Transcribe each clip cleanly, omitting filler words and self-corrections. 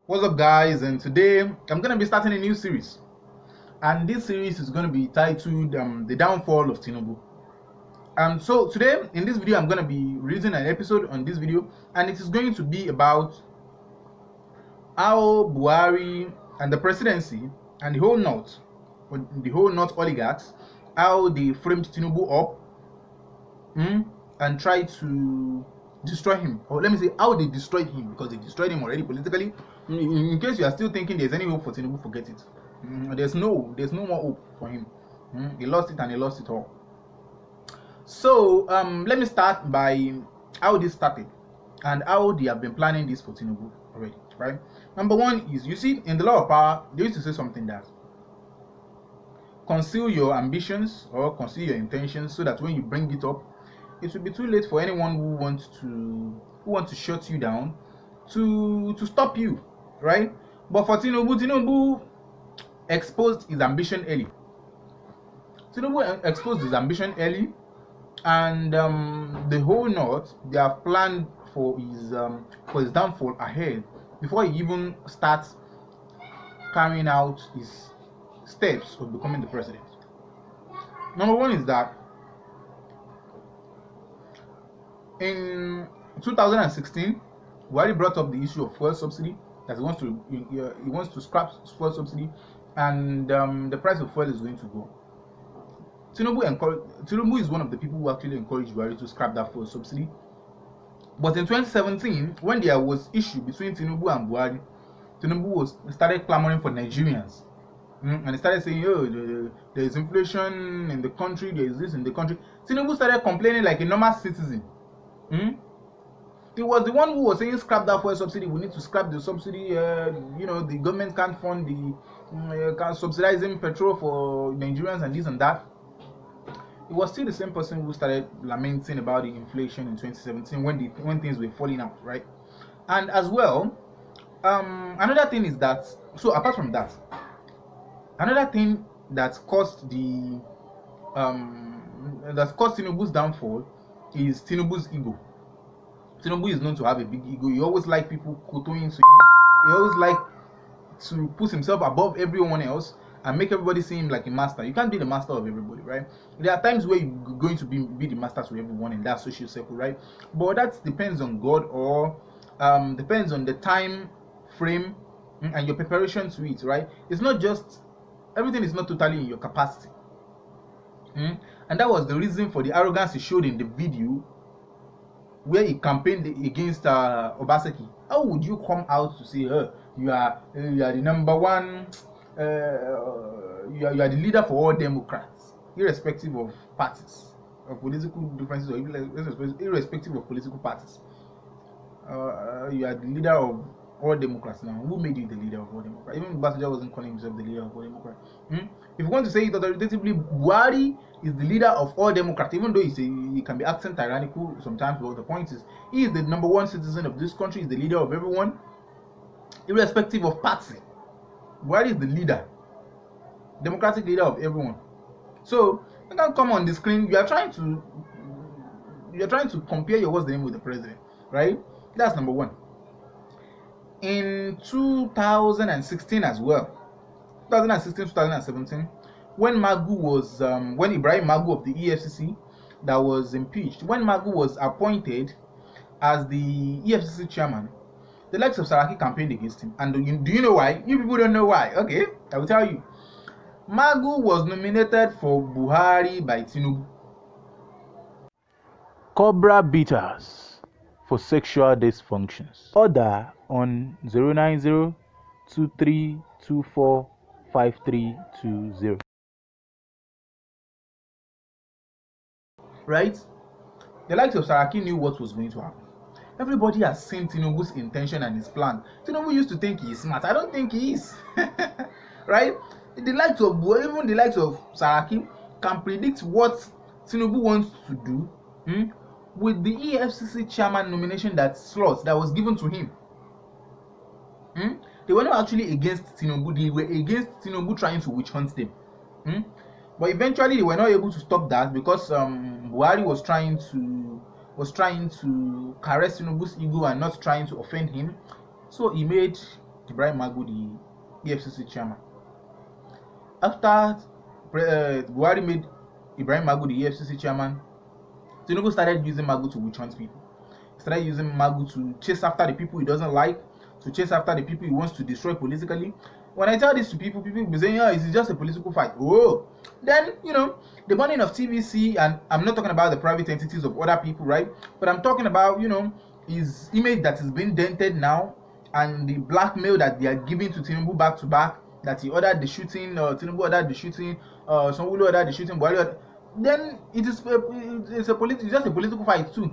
What's up, guys? And today I'm going to be starting a new series, and this series is going to be titled The Downfall of Tinubu. So today in this video I'm going to be releasing an episode on this video, and it is going to be about how Buhari and the presidency and the whole North oligarchs, how they framed Tinubu up and tried to destroy him, or let me say how they destroyed him, because they destroyed him already politically. In case you are still thinking there's any hope for Tinubu, forget it. There's no more hope for him. He lost it, and he lost it all. So let me start by how this started and how they have been planning this for Tinubu already, right? Number one is, you see, in the law of power, they used to say something that conceal your ambitions or conceal your intentions, so that when you bring it up, it will be too late for anyone who wants to shut you down to stop you, right? But for Tinubu exposed his ambition early. And the whole North, they have planned for his downfall ahead, before he even starts carrying out his steps of becoming the president. Number one is that in 2016, Buhari brought up the issue of fuel subsidy, that he wants to scrap fuel subsidy, and the price of fuel is going to go. Tinubu is one of the people who actually encouraged Buhari to scrap that fuel subsidy. But in 2017, when there was issue between Tinubu and Buhari, Tinubu started clamoring for Nigerians. And he started saying, oh, there is inflation in the country, there is this in the country. Tinubu started complaining like a normal citizen. He was the one who was saying, scrap that fuel subsidy, we need to scrap the subsidy. The government can't fund can't subsidizing petrol for Nigerians and this and that. It was still the same person who started lamenting about the inflation in 2017 when things were falling out, right? And as well, another thing is that, so apart from that, another thing that caused Tinubu's downfall is Tinubu's ego. Tinubu is known to have a big ego. He always like people kowtowing to him. He always like to put himself above everyone else and make everybody see him like a master. You can't be the master of everybody, right? There are times where you're going to be the master to everyone in that social circle, right? But that depends on God, or depends on the time frame and your preparation to it, right? It's not just, everything is not totally in your capacity. And that was the reason for the arrogance he showed in the video where he campaigned against Obaseki. How would you come out to say, you are the number one, you are the leader for all Democrats, irrespective of parties, of political differences, or irrespective of political parties? You are the leader of all Democrats now. Who made you the leader of all Democrats? Even Basaja wasn't calling himself the leader of all Democrats. If you want to say it authoritatively, Buhari is the leader of all Democrats, even though he can be acting tyrannical sometimes. But the point is, he is the number one citizen of this country, is the leader of everyone, irrespective of party. Buhari is the leader, democratic leader of everyone. So you can come on the screen. You are trying to compare your what's the name with the president, right? That's number one. In 2016 as well, 2017, when Ibrahim Magu of the Efcc that was impeached, when Magu was appointed as the Efcc chairman, the likes of Saraki campaigned against him. And do you know why? You people don't know why. Okay, I will tell you. Magu was nominated for Buhari by Tinubu. Cobra beaters for sexual dysfunctions. Order on 090-2324-5320. Right? The likes of Saraki knew what was going to happen. Everybody has seen Tinubu's intention and his plan. Tinubu used to think he is smart. I don't think he is. Right? Even the likes of Saraki can predict what Tinubu wants to do with the EFCC chairman nomination that was given to him. They were not actually against Tinubu. They were against Tinubu trying to witch hunt them. But eventually they were not able to stop that, because Buhari was trying to caress Tinubu's ego and not trying to offend him. So he made Ibrahim Magu, the EFCC chairman. After Buhari made Ibrahim Magu the EFCC chairman, Tinubu started using Magu to witch hunt people. He started using Magu to chase after the people he doesn't like, to chase after the people he wants to destroy politically. When I tell this to people, people will be saying, "Oh, it's just a political fight." Oh, then the burning of TVC, and I'm not talking about the private entities of other people, right? But I'm talking about his image that is being dented now, and the blackmail that they are giving to Tinubu back to back. That he ordered the shooting, Tinubu ordered the shooting, Sanwo-Olu ordered the shooting, Buhari. Then it's just a political fight too.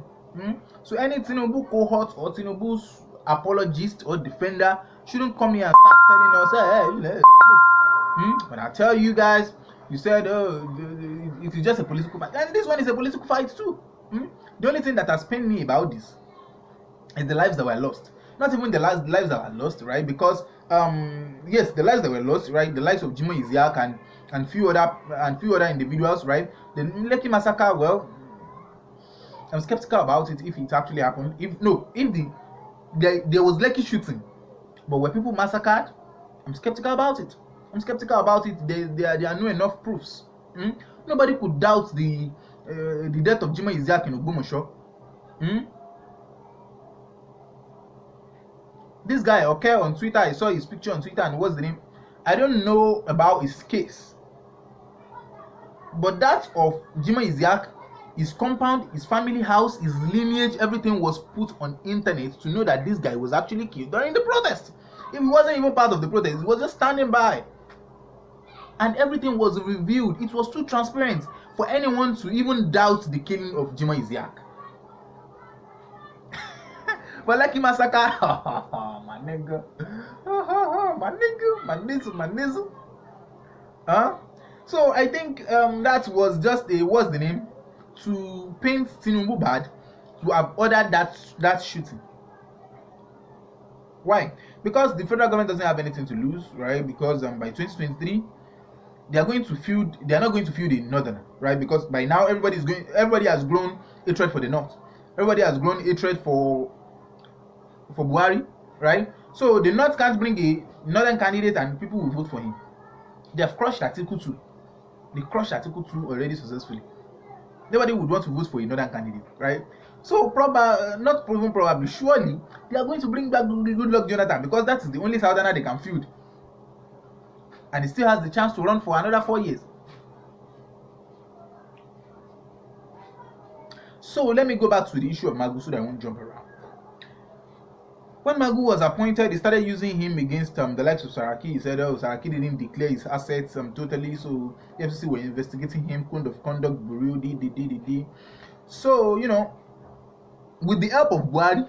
So any Tinubu cohort or Tinubu's apologist or defender shouldn't come here and start telling us, hey, but I tell you guys, you said it is just a political fight, and this one is a political fight too. The only thing that has pained me about this is the lives that were lost. Not even the lives that were lost, right? Because yes, the lives that were lost, right? The lives of Jimoh Isiaq and few other individuals, right? The Lekki massacre, well, I'm skeptical about it if it actually happened. If there was Lekki shooting, but were people massacred, I'm skeptical about it. There are no enough proofs. Nobody could doubt the death of Jimoh Isiaq in Ogbomoso. This guy, okay, on Twitter, I saw his picture on Twitter, and what's the name? I don't know about his case, but that of Jimoh Isiaq, his compound, his family house, his lineage, everything was put on internet to know that this guy was actually killed during the protest. If he wasn't even part of the protest, he was just standing by, and everything was revealed. It was too transparent for anyone to even doubt the killing of Jimoh Isiaq. But Lekki massacre, my nigga, my nizzle. So I think that was just what's the name, to paint Tinubu bad, to have ordered that shooting. Why? Because the federal government doesn't have anything to lose, right? Because by 2023, they are not going to field the northern, right? Because by now everybody has grown hatred for the north. Everybody has grown hatred for Buhari, right? So the North can't bring a northern candidate and people will vote for him. They have crushed Article 2. They crushed Article 2 already successfully. Nobody would want to vote for a northern candidate, right? So not proven probably, surely they are going to bring back Goodluck Jonathan, because that is the only southerner they can field. And he still has the chance to run for another 4 years. So let me go back to the issue of Magu so that I won't jump around. When Magu was appointed, he started using him against the likes of Saraki. He said, Saraki didn't declare his assets totally, so the FCC were investigating him, code of conduct, bureau, So, with the help of Buhari,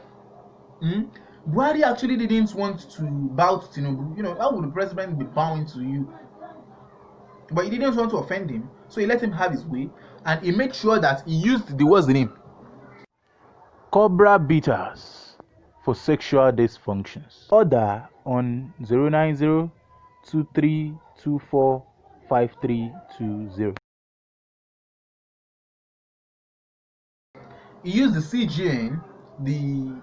Buhari actually didn't want to bow to Tinubu. How would the president be bowing to you? But he didn't want to offend him, so he let him have his way, and he made sure that he used what's the name? Cobra beaters for sexual dysfunctions. Order on 090-2324-5320. He used the CGN, the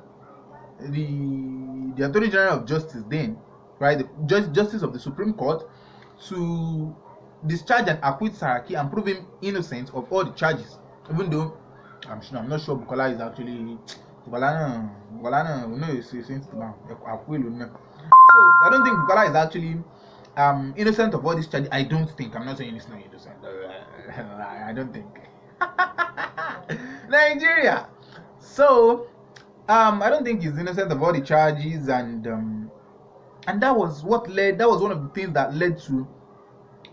Attorney General of Justice then, right, the Justice of the Supreme Court, to discharge and acquit Saraki and prove him innocent of all the charges, even though I'm not sure Bukola is actually so I don't think Bukola is actually innocent of all these charges. I don't think. I'm not saying he's not innocent. I don't think. Nigeria. So I don't think he's innocent of all the charges, and that was one of the things that led to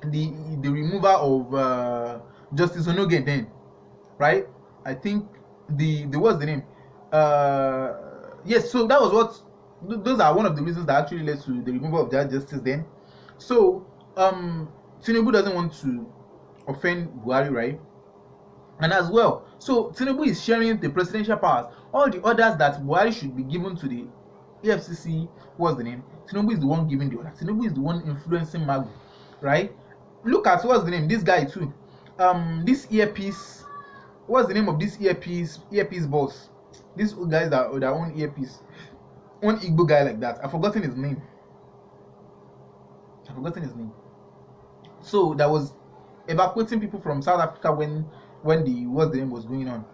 the removal of Justice Onoge then, right? I think what's the name? Yes, so that was those are one of the reasons that actually led to the removal of that justice then. So Tinubu doesn't want to offend Buhari, right? And as well, so Tinubu is sharing the presidential powers. All the orders that Buhari should be given to the EFCC, what's the name? Tinubu is the one giving the order. Tinubu is the one influencing Magu, right? Look at what's the name? This guy too. This earpiece. What's the name of this earpiece boss? These guys that own earpiece. One Igbo guy like that. I've forgotten his name. I've forgotten his name. So that was evacuating people from South Africa when the what the name was going on,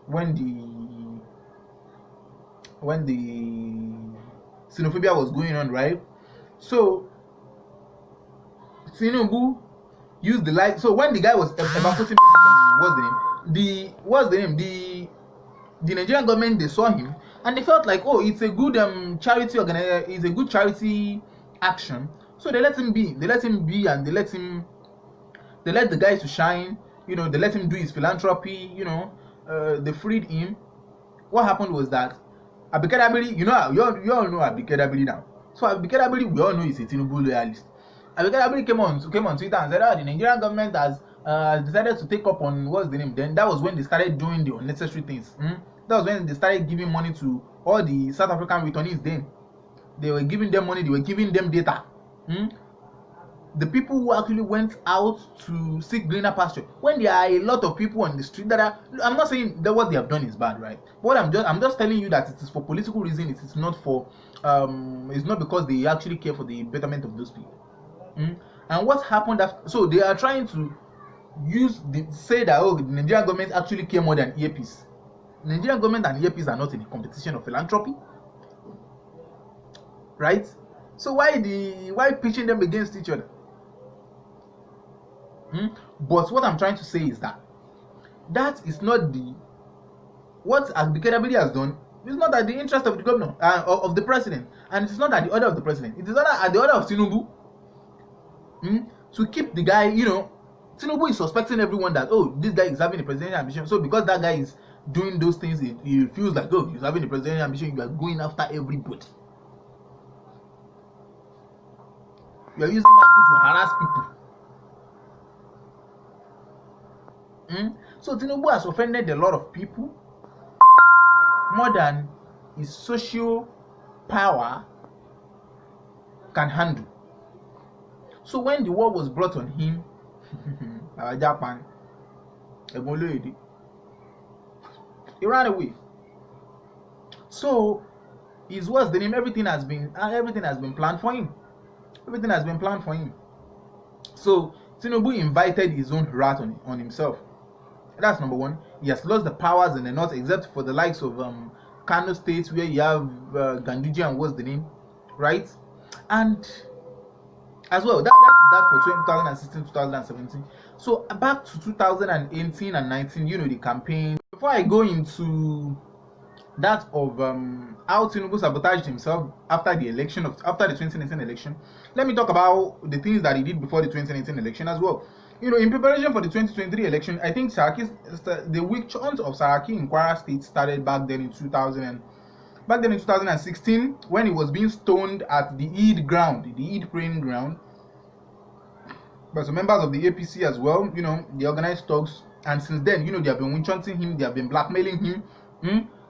when the xenophobia was going on, right? So Tinubu used the light. So when the guy was evacuating people from the Nigerian government, they saw him and they felt like, oh, it's a good charity it's a good charity action. So they let him be, and they let the guy to shine, they let him do his philanthropy, they freed him. What happened was that Abike Dabiri, you all know Abike Dabiri now. So Abike Dabiri, we all know he's a Tinubu loyalist. Abike Dabiri came on Twitter and said, oh, the Nigerian government has decided to take up on what's the name. Then that was when they started doing the unnecessary things. That was when they started giving money to all the South African returnees. Then they were giving them money, they were giving them data. The people who actually went out to seek greener pasture, when there are a lot of people on the street that are, I'm not saying that what they have done is bad, right? But I'm just telling you that it is for political reason. It is not for it's not because they actually care for the betterment of those people. And what happened after? So they are trying to say that, oh, the Nigerian government actually care more than earpiece. The Nigerian government and earpiece are not in a competition of philanthropy, right? So why pitching them against each other? But what I'm trying to say is that is not what Abike Dabiri has done. It's not at the interest of the governor, of the president, and it's not at the order of the president. It is at the order of Tinubu to keep the guy. Tinubu is suspecting everyone that, oh, this guy is having a presidential ambition. So because that guy is doing those things, he feels like, oh, he's having a presidential ambition. You are going after everybody. You are using Magu to harass people. So Tinubu has offended a lot of people more than his social power can handle. So when the war was brought on him, Japan, he ran away. So what's the name? Everything has been planned for him. Everything has been planned for him. So Tinubu invited his own wrath on himself. That's number one. He has lost the powers in the north, except for the likes of Kano State, where you have Ganduje and what's the name, right? And as well, that is that for 2016, 2017. So back to 2018 and 19, the campaign. Before I go into that of how Tinubu sabotaged himself after the 2019 election, let me talk about the things that he did before the 2019 election as well. In preparation for the 2023 election, I think the witch hunt of Saraki in Kwara State started back then in 2016, when he was being stoned at the Eid praying ground, by some members of the APC as well. They organized talks, and since then, they have been witch hunting him, they have been blackmailing him.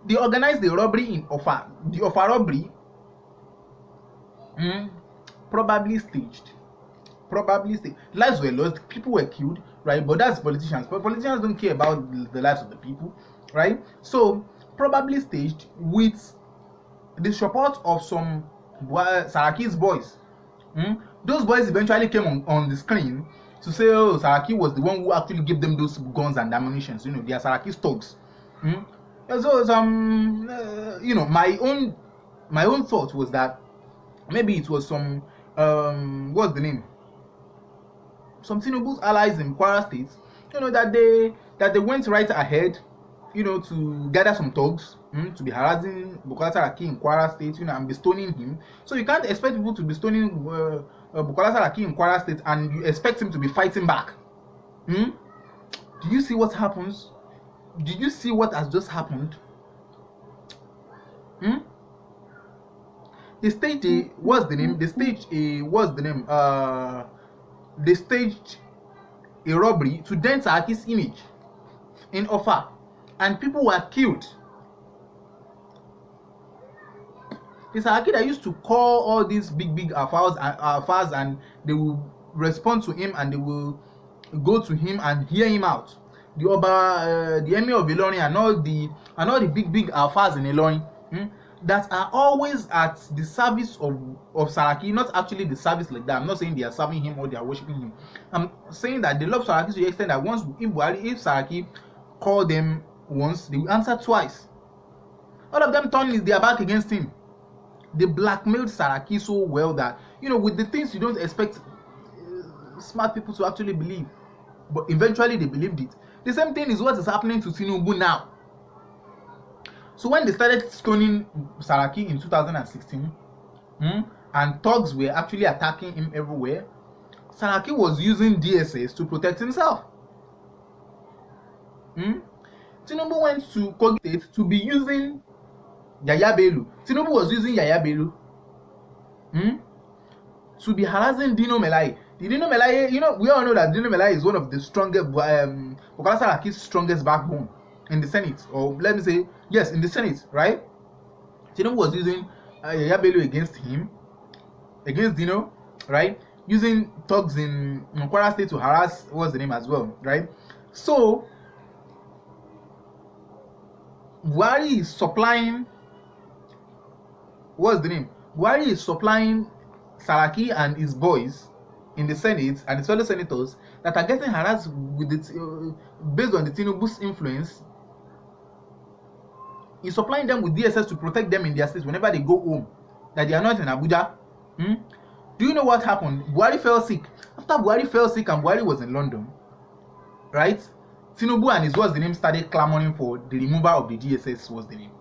They organized the robbery in Offa. The Offa robbery, probably staged. Lives were lost, people were killed, right? But that's politicians. But politicians don't care about the lives of the people, right? So probably staged with the support of some Saraki's boys. Those boys eventually came on the screen to say, oh, Saraki was the one who actually gave them those guns and ammunition. They are Saraki's thugs. So my own thought was that maybe it was some what's the name? Some Tinubu's allies in Kwara State, that they went right ahead, to gather some thugs, to be harassing Bukola Saraki in Kwara State, and be stoning him. So you can't expect people to be stoning Bukola Saraki in Kwara State and you expect him to be fighting back. Do you see what happens? Did you see what has just happened? They staged a robbery to dent Saraki's image in Offa, and people were killed. The Saraki that used to call all these big affairs, and they will respond to him, and they will go to him and hear him out. The Emir of Ilorin and all the big affairs in Ilorin. that are always at the service of Saraki, not actually the service like that. I'm not saying they are serving him or they are worshiping him. I'm saying that they love Saraki to the extent that once if Saraki call them once, they will answer twice. All of them turn their back against him. They blackmailed Saraki so well that, with the things you don't expect smart people to actually believe, but eventually they believed it. The same thing is what is happening to Tinubu now. So when they started stoning Saraki in 2016, and thugs were actually attacking him everywhere, Saraki was using DSS to protect himself. Tinubu went to Kogi State to be using Yaya Bello. Tinubu was using Yaya Bello to be harassing Dino Melaye. Dino Melaye, we all know that Dino Melaye is one of the strongest, Bukola Saraki's strongest backbone in the Senate, or let me say, yes, in the Senate, right? Tinubu was using Yaya Bello against him, against Dino, right? Using thugs in Kwara State to harass, what's the name as well, right? So, Buhari is supplying, what's the name? Buhari is supplying Saraki and his boys in the Senate and his fellow senators that are getting harassed with it, based on the Tinubu's influence. He's supplying them with DSS to protect them in their states whenever they go home, that they are not in Abuja. Do you know what happened? Buhari fell sick. After Buhari fell sick and Buhari was in London, right? Tinubu and his what's the name started clamoring for the removal of the DSS, what's the name.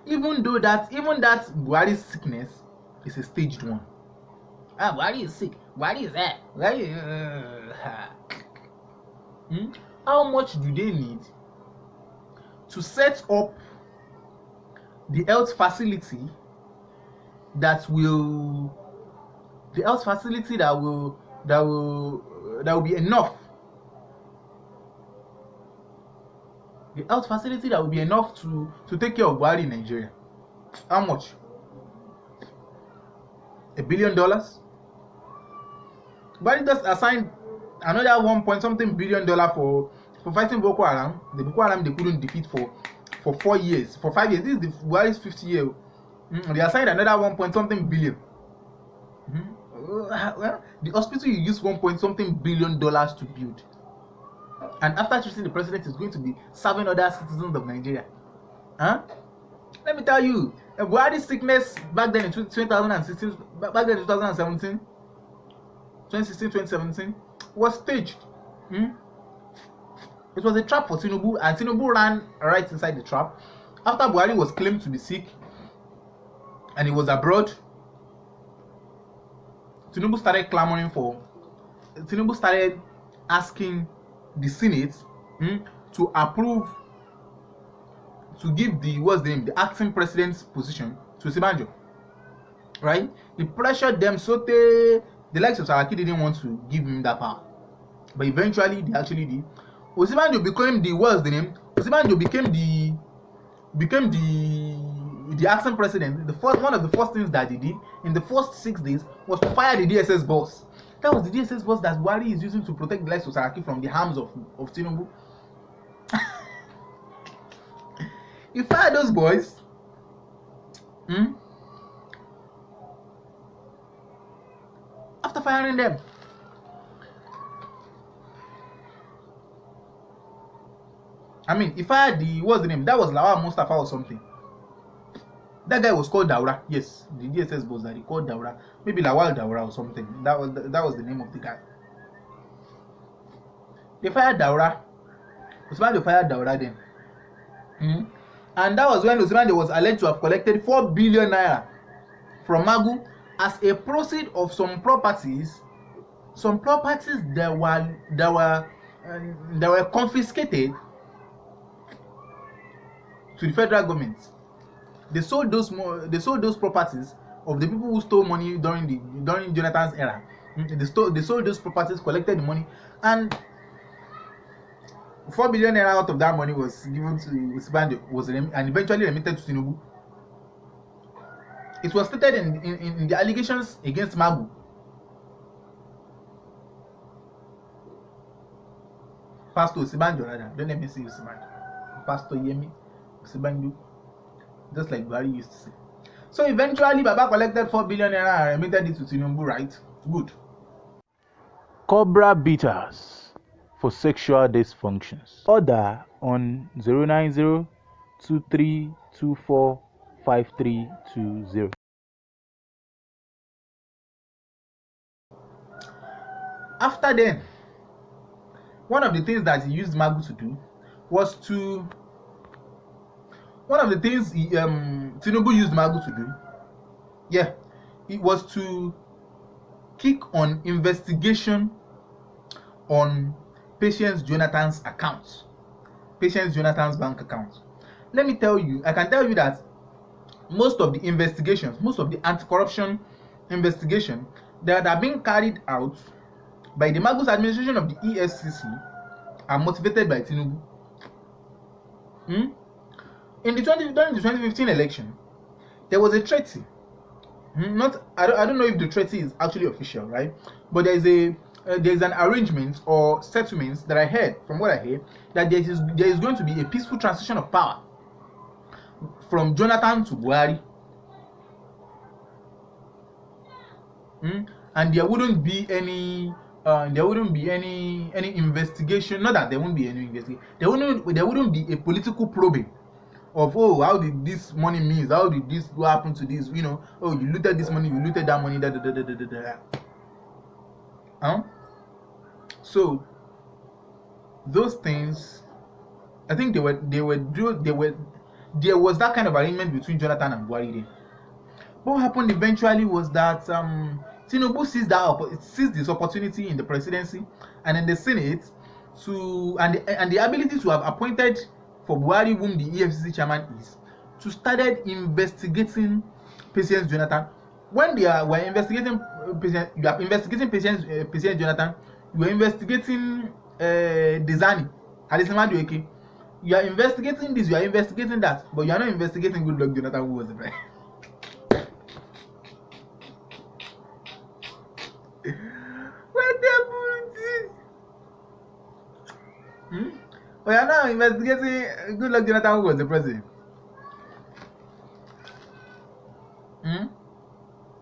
Even that Buhari's sickness is a staged one. Buhari is sick. Buhari is that. How much do they need to set up the health facility that will be enough? The health facility that will be enough to take care of Buhari in Nigeria. How much? $1 billion? Buhari just assigned another 1 point something billion for fighting Boko Haram. The Boko Haram they couldn't defeat for 4 years, for 5 years. This is the Buhari's 50th year. They assigned another 1 point something billion. Well, the hospital you use 1 point something billion to build, and after choosing the president is going to be serving other citizens of Nigeria. Let me tell you, Buhari's sickness back then in 2016, back then in 2017, 2016, 2017 was staged. It was a trap for Tinubu, and Tinubu ran right inside the trap. After Buhari was claimed to be sick and he was abroad, Tinubu started asking the Senate to approve, to give the acting president's position to Osinbajo. Right? He pressured them so the likes of Saraki didn't want to give him that power. But eventually they actually did. Osinbajo became Osinbajo became the acting president. One of the first things that he did in the first 6 days was to fire the DSS boss. That was the DSS boss that Buhari is using to protect the lives of Saraki from the harms of Tinubu. He fired those boys. After firing them, he fired what's the name? That was Lawal Mustafa or something. That guy was called Daura. Yes, the DSS boss that he called Daura. Maybe Lawal Daura or something. That was the name of the guy. They fired Daura. Osinbajo fired Daura then. And that was when Osinbajo was alleged to have collected 4 billion naira from Magu as a proceed of some properties that were confiscated to the federal government. They sold those properties of the people who stole money during Jonathan's era. They sold those properties, collected the money, and 4 billion naira out of that money was given to Osinbajo, and eventually remitted to Tinubu. It was stated in the allegations against Magu. Pastor Osinbajo, rather. Don't let me say Osinbajo. Pastor Yemi Osinbajo just like Buhari used to say. So eventually, Baba collected 4 billion naira and remitted it to Tinubu, right? Good. Cobra beaters for sexual dysfunctions. Order on 09023245320. After then, one of the things that he used Magu to do was to Tinubu used Magu to do, it was to kick on investigation on Patience Jonathan's account, Patience Jonathan's bank account. Let me tell you, I can tell you that most of the investigations, most of the anti-corruption investigation that are being carried out by the Magu's administration of the Efcc are motivated by Tinubu. In during the 2015 election, there was a treaty. I don't know if the treaty is actually official, right? But there's an arrangement or settlement that I heard, from what I heard, that there is going to be a peaceful transition of power from Jonathan to Buhari. And there wouldn't be any investigation. Not that there won't be any investigation. There wouldn't be a political probing of, oh, how did this money means? How did this go happen to this? You know, oh, you looted this money, you looted that money, So those things, I think there was that kind of arrangement between Jonathan and Buhari then. What happened eventually was that Tinubu seized this opportunity in the presidency and in the Senate and the ability to have appointed for Buhari, whom the EFCC chairman is, to started investigating Patience Jonathan. When they were investigating Patience Jonathan, you were investigating Desani, Adesimadu. You are investigating this, you are investigating that, but you are not investigating Goodluck Jonathan, who was the president. We are now investigating Goodluck Jonathan, who was the president.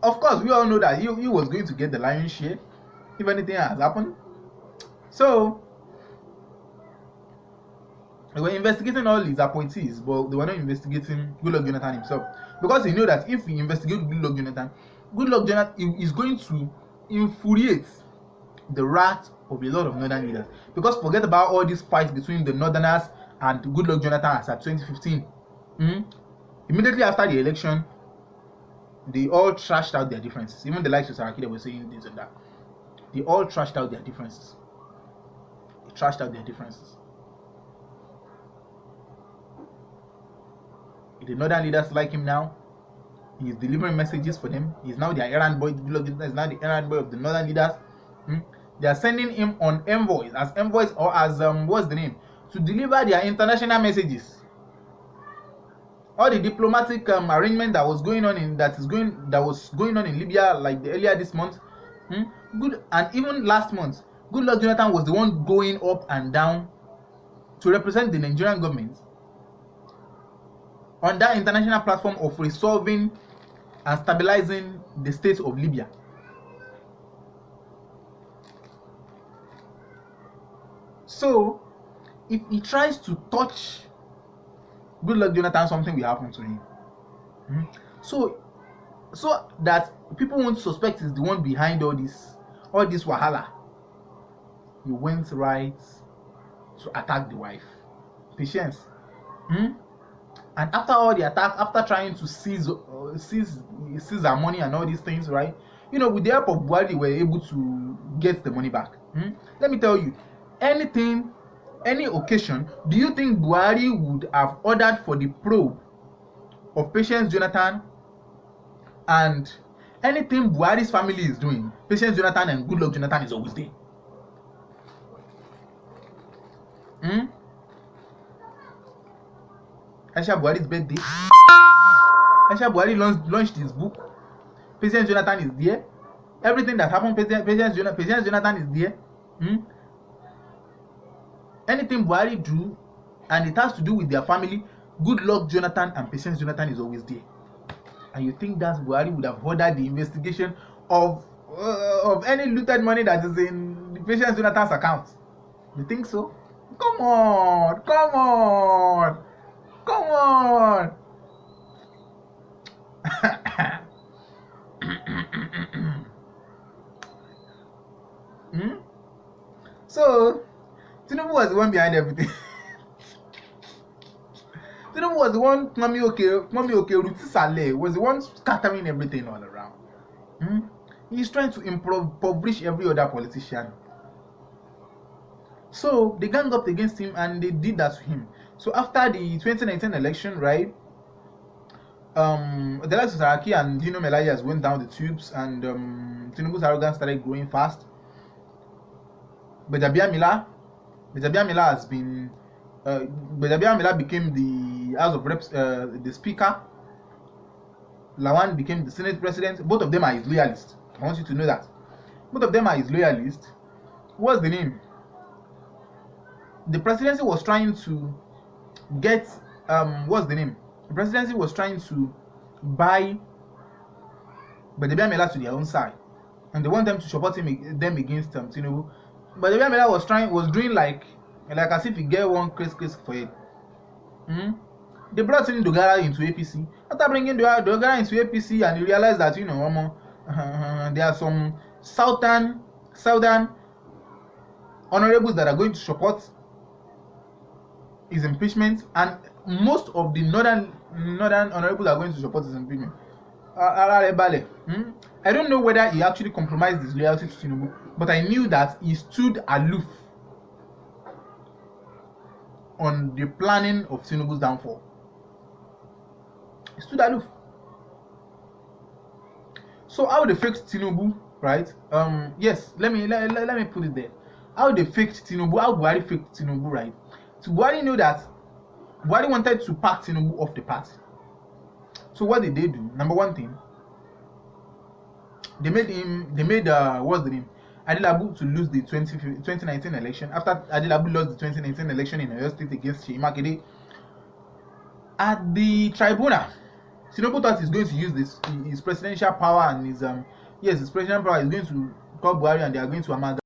Of course, we all know that he was going to get the lion's share if anything has happened. So they were investigating all his appointees, but they were not investigating Goodluck Jonathan himself, because he knew that if he investigated Goodluck Jonathan is going to infuriate the wrath of a lot of northern leaders. Because forget about all these fights between the northerners and Goodluck Jonathan as at 2015. Immediately after the election, they all trashed out their differences. Even the likes of Saraki, they were saying this and that. They all trashed out their differences. The northern leaders like him now. He is delivering messages for them. He is now their errand boy. Goodluck Jonathan is now the errand boy of the northern leaders. They are sending him on envoys, or as what's the name, to deliver their international messages. All the diplomatic arrangement that was going on in Libya, like earlier this month, and even last month, Goodluck Jonathan was the one going up and down to represent the Nigerian government on that international platform of resolving and stabilizing the state of Libya. So, if he tries to touch Goodluck Jonathan, something will happen to him. So that people won't suspect he's the one behind all this wahala. He went right to attack the wife, Patience. And after all the attack, after trying to seize her money and all these things, right? With the help of Buhari, they were able to get the money back. Let me tell you, any occasion, do you think Buhari would have ordered for the probe of Patience Jonathan? And anything Buhari's family is doing, Patience Jonathan and Goodluck Jonathan is always there. Aisha Buhari's birthday, Aisha Buhari launched his book. Patience Jonathan is there. Everything that happened, Patience Jonathan is there. Anything Buhari do, and it has to do with their family, Good Luck Jonathan and Patience Jonathan is always there. And you think that Buhari would have ordered the investigation of any looted money that is in the Patience Jonathan's account? You think so? Come on, come on, come on. So Tinubu was the one behind everything. Tinubu was the one, Mami okay, Ruti Saleh was the one scattering everything all around. He's trying to impoverish every other politician. So they ganged up against him and they did that to him. So after the 2019 election, right, the likes of Saraki and Dino Melayas went down the tubes, and Tinubu's arrogance started growing fast. Gbajabiamila has been Gbajabiamila became the House of Reps, the Speaker. Lawan became the Senate President. Both of them are his loyalists. I want you to know that. Both of them are his loyalists. What's the name? The presidency was trying to get what's the name? The presidency was trying to buy Gbajabiamila to their own side, and they want them to support them against Tinubu. But Gbajabiamila was doing like as if he get one case for it. They brought in Dogara into APC. After bringing Dogara into APC, and you realize that there are some southern honorables that are going to support his impeachment, and most of the northern honorables are going to support his impeachment. I don't know whether he actually compromised his loyalty to Tinubu, but I knew that he stood aloof on the planning of Tinubu's downfall. He stood aloof. So how they faked Tinubu, right? Yes, let me put it there. How they faked Tinubu, how Buhari faked Tinubu, right? So Buhari knew that Buhari wanted to pack Tinubu off the party. So what did they do? Number one thing, they made what's the name? Adilabu to lose the 2019 election. After Adilabu lost the 2019 election in Oyo State against Seyi Makinde, at the tribunal, Tinubu thought he's going to use his presidential power and his presidential power is going to call Buhari, and they are going to amalgamate.